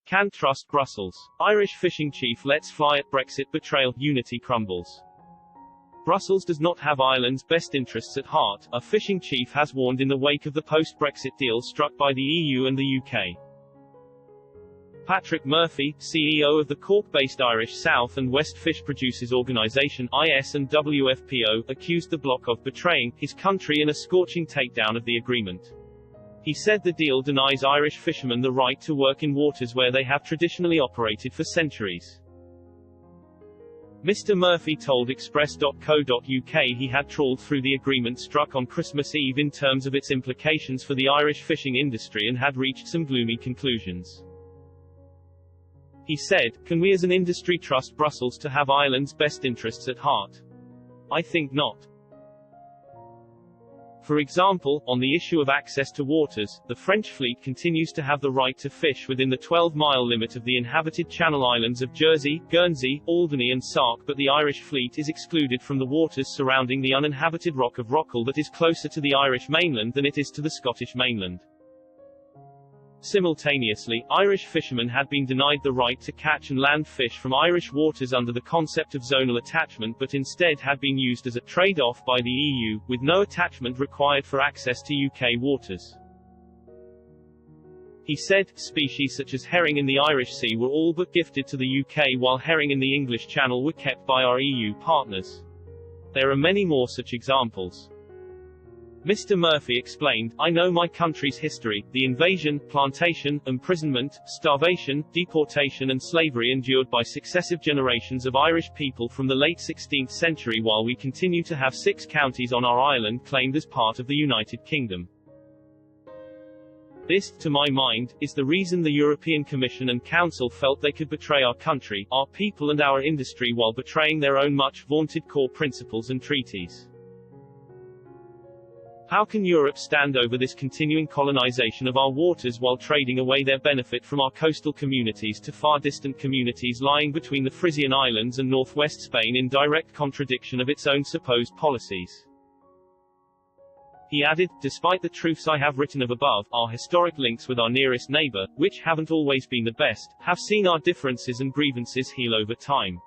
Can't trust Brussels. Irish fishing chief lets fly at Brexit betrayal, unity crumbles. Brussels does not have Ireland's best interests at heart, a fishing chief has warned in the wake of the post-Brexit deal struck by the EU and the UK. Patrick Murphy, CEO of the Cork-based Irish South and West Fish Producers Organisation (IS and WFPO), accused the bloc of betraying his country in a scorching takedown of the agreement. He said the deal denies Irish fishermen the right to work in waters where they have traditionally operated for centuries. Mr. Murphy told Express.co.uk he had trawled through the agreement struck on Christmas Eve in terms of its implications for the Irish fishing industry and had reached some gloomy conclusions. He said, "Can we as an industry trust Brussels to have Ireland's best interests at heart? I think not." For example, on the issue of access to waters, the French fleet continues to have the right to fish within the 12-mile limit of the inhabited Channel Islands of Jersey, Guernsey, Alderney and Sark, but the Irish fleet is excluded from the waters surrounding the uninhabited Rock of Rockall that is closer to the Irish mainland than it is to the Scottish mainland. Simultaneously, Irish fishermen had been denied the right to catch and land fish from Irish waters under the concept of zonal attachment but instead had been used as a trade-off by the EU, with no attachment required for access to UK waters. He said, species such as herring in the Irish Sea were all but gifted to the UK while herring in the English Channel were kept by our EU partners. There are many more such examples. Mr. Murphy explained, "I know my country's history, the invasion, plantation, imprisonment, starvation, deportation and slavery endured by successive generations of Irish people from the late 16th century while we continue to have 6 counties on our island claimed as part of the United Kingdom. This, to my mind, is the reason the European Commission and Council felt they could betray our country, our people and our industry while betraying their own much-vaunted core principles and treaties. How can Europe stand over this continuing colonization of our waters while trading away their benefit from our coastal communities to far distant communities lying between the Frisian Islands and northwest Spain in direct contradiction of its own supposed policies?" He added, "Despite the truths I have written of above, our historic links with our nearest neighbor, which haven't always been the best, have seen our differences and grievances heal over time.